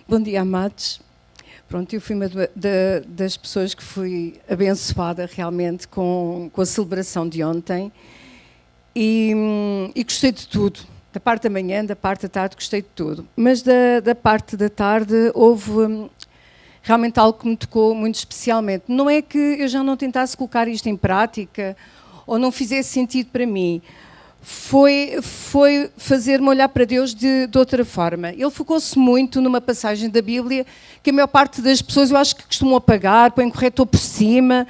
Bom dia, amados. Pronto, eu fui uma das pessoas que fui abençoada realmente com a celebração de ontem e gostei de tudo. Da parte da manhã, da parte da tarde, gostei de tudo. Mas da parte da tarde houve realmente algo que me tocou muito especialmente. Não é que eu já não tentasse colocar isto em prática ou não fizesse sentido para mim. Foi fazer-me olhar para Deus de outra forma. Ele focou-se muito numa passagem da Bíblia que a maior parte das pessoas, eu acho que costumam apagar, põem corretor por cima.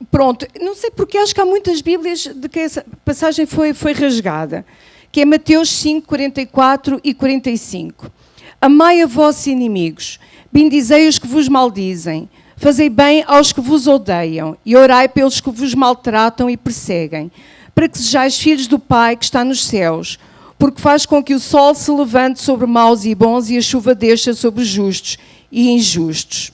Pronto, não sei porque, acho que há muitas Bíblias de que essa passagem foi rasgada, que é Mateus 5, 44 e 45. Amai a vossos inimigos, bendizei os que vos maldizem, fazei bem aos que vos odeiam e orai pelos que vos maltratam e perseguem, para que sejais filhos do Pai que está nos céus, porque faz com que o sol se levante sobre maus e bons e a chuva desça sobre justos e injustos.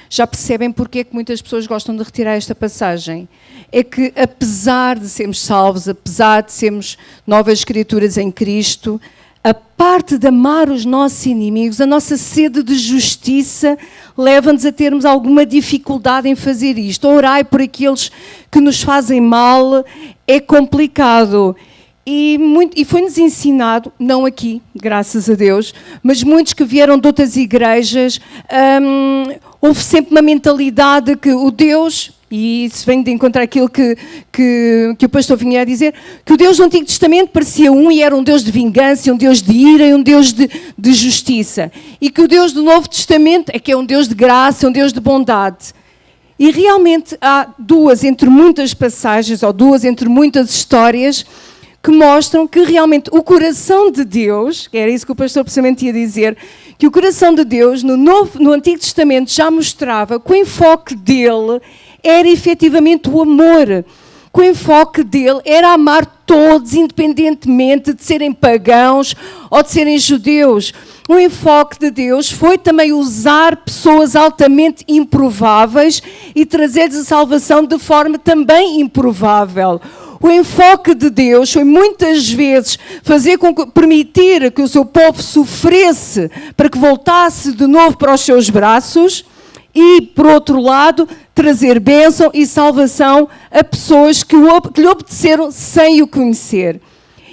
Já percebem porque é que muitas pessoas gostam de retirar esta passagem? É que apesar de sermos salvos, apesar de sermos novas criaturas em Cristo, a parte de amar os nossos inimigos, a nossa sede de justiça, leva-nos a termos alguma dificuldade em fazer isto. Orai por aqueles que nos fazem mal é complicado. E foi-nos ensinado, não aqui, graças a Deus, mas muitos que vieram de outras igrejas, houve sempre uma mentalidade que o Deus, e isso vem de encontrar aquilo que o pastor vinha a dizer, que o Deus do Antigo Testamento parecia e era um Deus de vingança, um Deus de ira e um Deus de justiça. E que o Deus do Novo Testamento é que é um Deus de graça, um Deus de bondade. E realmente há duas entre muitas passagens, ou duas entre muitas histórias, que mostram que realmente o coração de Deus, que era isso que o pastor precisamente ia dizer, que o coração de Deus no Antigo Testamento já mostrava que o enfoque dele era efetivamente o amor. Que o enfoque dele era amar todos, independentemente de serem pagãos ou de serem judeus. O enfoque de Deus foi também usar pessoas altamente improváveis e trazer-lhes a salvação de forma também improvável. O enfoque de Deus foi muitas vezes permitir que o seu povo sofresse para que voltasse de novo para os seus braços e, por outro lado, trazer bênção e salvação a pessoas que lhe obedeceram sem o conhecer.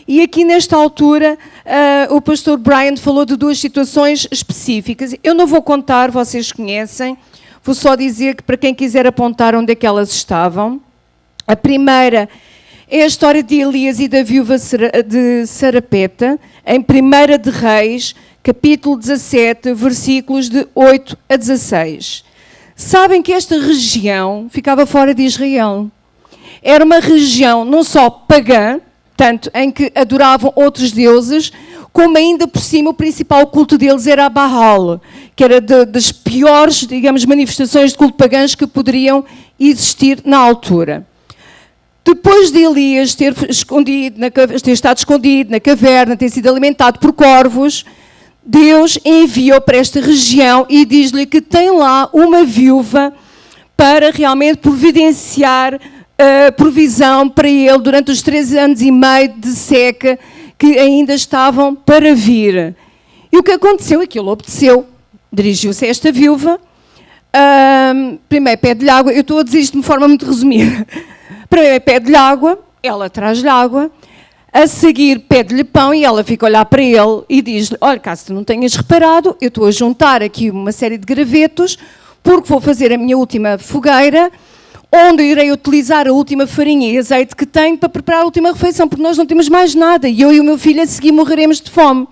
E aqui nesta altura o pastor Brian falou de duas situações específicas. Eu não vou contar, vocês conhecem, vou só dizer que para quem quiser apontar onde é que elas estavam. A primeira é a história de Elias e da viúva de Sarepta, em 1 de Reis, capítulo 17, versículos de 8 a 16. Sabem que esta região ficava fora de Israel. Era uma região não só pagã, tanto em que adoravam outros deuses, como ainda por cima o principal culto deles era a Baal, que era das piores, digamos, manifestações de culto pagãs que poderiam existir na altura. Depois de Elias ter estado escondido na caverna, ter sido alimentado por corvos, Deus enviou para esta região e diz-lhe que tem lá uma viúva para realmente providenciar provisão para ele durante os 13 anos e meio de seca que ainda estavam para vir. E o que aconteceu é que ele obedeceu, dirigiu-se a esta viúva, primeiro pede-lhe água, eu estou a dizer isto de uma forma muito resumida. Primeiro pede-lhe água, ela traz-lhe água, a seguir pede-lhe pão e ela fica a olhar para ele e diz-lhe, olha, caso tu não tenhas reparado, eu estou a juntar aqui uma série de gravetos porque vou fazer a minha última fogueira, onde eu irei utilizar a última farinha e azeite que tenho para preparar a última refeição, porque nós não temos mais nada e eu e o meu filho a seguir morreremos de fome.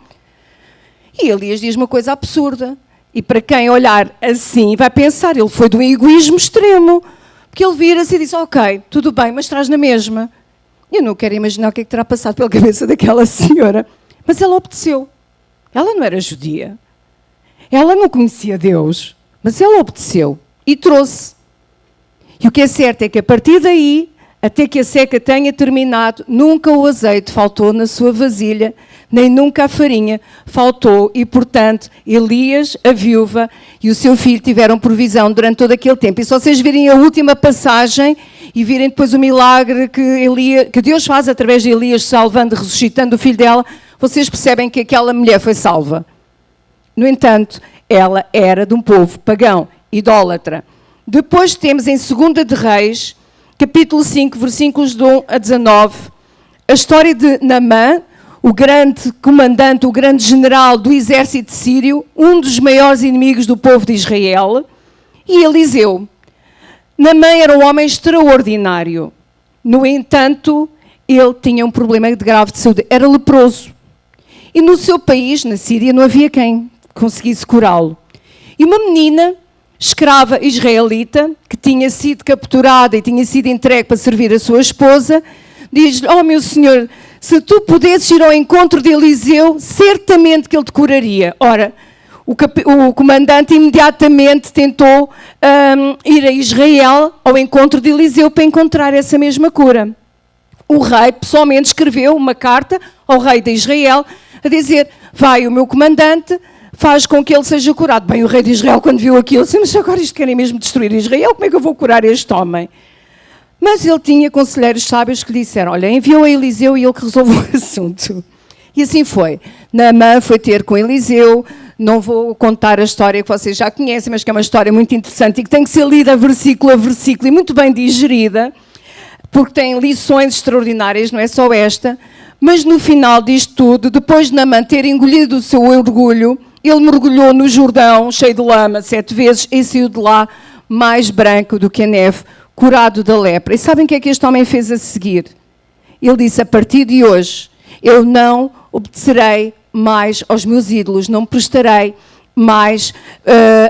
E Elias diz uma coisa absurda, e para quem olhar assim vai pensar, ele foi de um egoísmo extremo, porque ele vira-se e diz, ok, tudo bem, mas traz na mesma. Eu não quero imaginar o que é que terá passado pela cabeça daquela senhora. Mas ela obedeceu. Ela não era judia. Ela não conhecia Deus. Mas ela obedeceu e trouxe. E o que é certo é que a partir daí, até que a seca tenha terminado, nunca o azeite faltou na sua vasilha, nem nunca a farinha faltou. E, portanto, Elias, a viúva e o seu filho tiveram provisão durante todo aquele tempo. E se vocês virem a última passagem e virem depois o milagre que Deus faz através de Elias, salvando, ressuscitando o filho dela, vocês percebem que aquela mulher foi salva. No entanto, Ela era de um povo pagão, idólatra. Depois temos em 2 de Reis, capítulo 5, versículos de 1 a 19, a história de Naamã, o grande comandante, o grande general do exército sírio, um dos maiores inimigos do povo de Israel, e Eliseu. Naamã era um homem extraordinário. No entanto, ele tinha um problema grave de saúde, era leproso. E no seu país, na Síria, não havia quem conseguisse curá-lo. E uma menina, escrava israelita, que tinha sido capturada e tinha sido entregue para servir a sua esposa, diz-lhe: oh meu senhor, se tu pudesses ir ao encontro de Eliseu, certamente que ele te curaria. Ora, o comandante imediatamente tentou ir a Israel ao encontro de Eliseu para encontrar essa mesma cura. O rei pessoalmente escreveu uma carta ao rei de Israel a dizer: vai o meu comandante, faz com que ele seja curado. Bem, o rei de Israel, quando viu aquilo, disse: mas agora isto querem mesmo destruir Israel, como é que eu vou curar este homem? Mas ele tinha conselheiros sábios que lhe disseram: olha, enviou a Eliseu e ele que resolve o assunto. E assim foi. Naamã foi ter com Eliseu. Não vou contar a história que vocês já conhecem, mas que é uma história muito interessante e que tem que ser lida versículo a versículo e muito bem digerida, porque tem lições extraordinárias, não é só esta. Mas no final disto tudo, depois de Naamã ter engolido o seu orgulho, ele mergulhou no Jordão, cheio de lama, 7 vezes, e saiu de lá mais branco do que a neve, curado da lepra. E sabem o que é que este homem fez a seguir? Ele disse: a partir de hoje, eu não obedecerei mais aos meus ídolos, não prestarei mais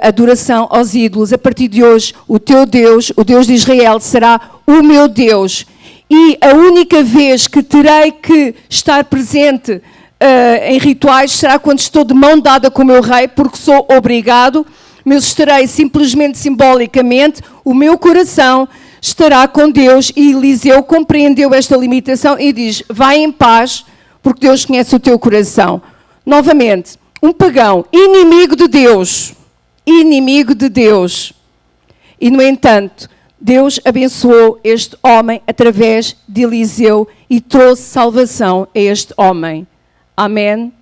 adoração aos ídolos. A partir de hoje, o teu Deus, o Deus de Israel, será o meu Deus. E a única vez que terei que estar presente em rituais será quando estou de mão dada com o meu rei, porque sou obrigado, mas estarei simplesmente, simbolicamente, o meu coração estará com Deus. E Eliseu compreendeu esta limitação e diz: vai em paz, porque Deus conhece o teu coração. Novamente, um pagão, inimigo de Deus, inimigo de Deus. E, no entanto, Deus abençoou este homem através de Eliseu e trouxe salvação a este homem. Amém?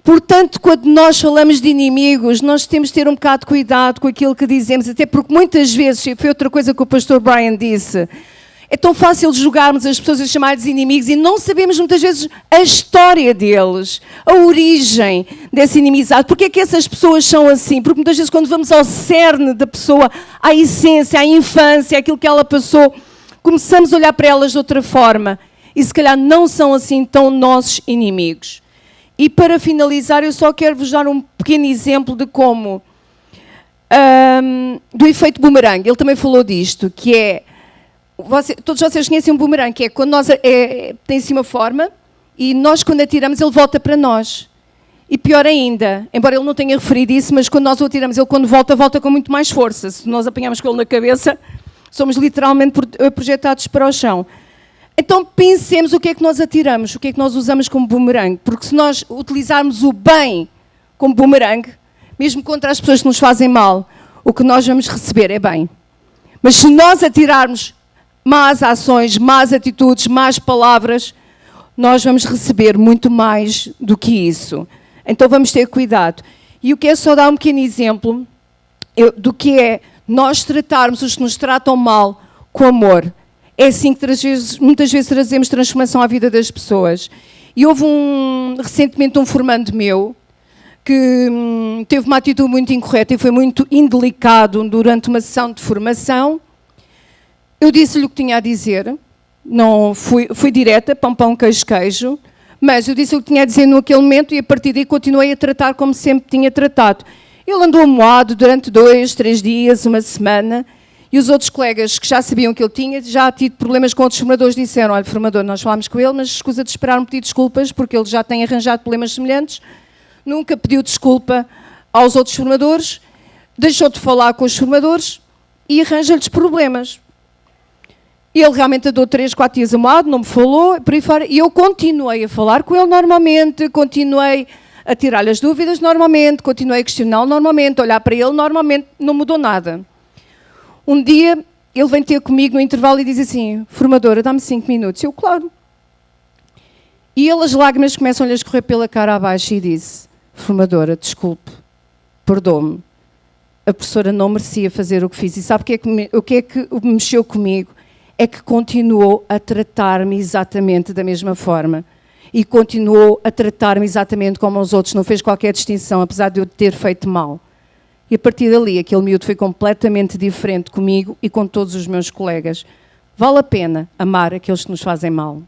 Portanto, quando nós falamos de inimigos, nós temos de ter um bocado de cuidado com aquilo que dizemos, até porque muitas vezes, e foi outra coisa que o pastor Brian disse, é tão fácil julgarmos as pessoas e chamar-lhes inimigos e não sabemos muitas vezes a história deles, a origem dessa inimizade. Porque é que essas pessoas são assim? Porque muitas vezes quando vamos ao cerne da pessoa, à essência, à infância, aquilo que ela passou, começamos a olhar para elas de outra forma e se calhar não são assim tão nossos inimigos. E para finalizar, eu só quero vos dar um pequeno exemplo de como, do efeito boomerang. Ele também falou disto, que é, todos vocês conhecem um boomerang, que é quando nós, tem assim uma forma, e nós quando atiramos ele volta para nós. E pior ainda, embora ele não tenha referido isso, mas quando nós o atiramos, ele quando volta, volta com muito mais força. Se nós apanhamos com ele na cabeça, somos literalmente projetados para o chão. Então pensemos o que é que nós atiramos, o que é que nós usamos como boomerang, porque se nós utilizarmos o bem como boomerang, mesmo contra as pessoas que nos fazem mal, o que nós vamos receber é bem. Mas se nós atirarmos más ações, más atitudes, más palavras, nós vamos receber muito mais do que isso. Então vamos ter cuidado. E eu quero só dar um pequeno exemplo do que é nós tratarmos os que nos tratam mal com amor. É assim que muitas vezes trazemos transformação à vida das pessoas. E houve recentemente um formando meu que teve uma atitude muito incorreta e foi muito indelicado durante uma sessão de formação. Eu disse-lhe o que tinha a dizer, não fui direta, pão, pão, queijo, queijo, mas eu disse o que tinha a dizer naquele momento e a partir daí continuei a tratar como sempre tinha tratado. Ele andou amoado durante 2, 3 dias, uma semana, e os outros colegas que já sabiam que ele tinha já tido problemas com outros formadores disseram: olha, formador, nós falámos com ele, mas escusa de esperar pedir desculpas porque ele já tem arranjado problemas semelhantes, nunca pediu desculpa aos outros formadores, deixou de falar com os formadores e arranja-lhes problemas. E ele realmente andou 3, 4 dias amoado, não me falou, por aí fora, e eu continuei a falar com ele normalmente, continuei a tirar-lhe as dúvidas normalmente, continuei a questioná-lo normalmente, a olhar para ele normalmente, não mudou nada. Um dia, ele vem ter comigo no intervalo e diz assim: formadora, dá-me 5 minutos. Eu, claro. E ele, as lágrimas começam-lhe a escorrer pela cara abaixo e disse: formadora, desculpe, perdoe-me. A professora não merecia fazer o que fiz. E sabe o que é que mexeu comigo? É que continuou a tratar-me exatamente da mesma forma. E continuou a tratar-me exatamente como os outros. Não fez qualquer distinção, apesar de eu ter feito mal. E a partir dali, aquele miúdo foi completamente diferente comigo e com todos os meus colegas. Vale a pena amar aqueles que nos fazem mal.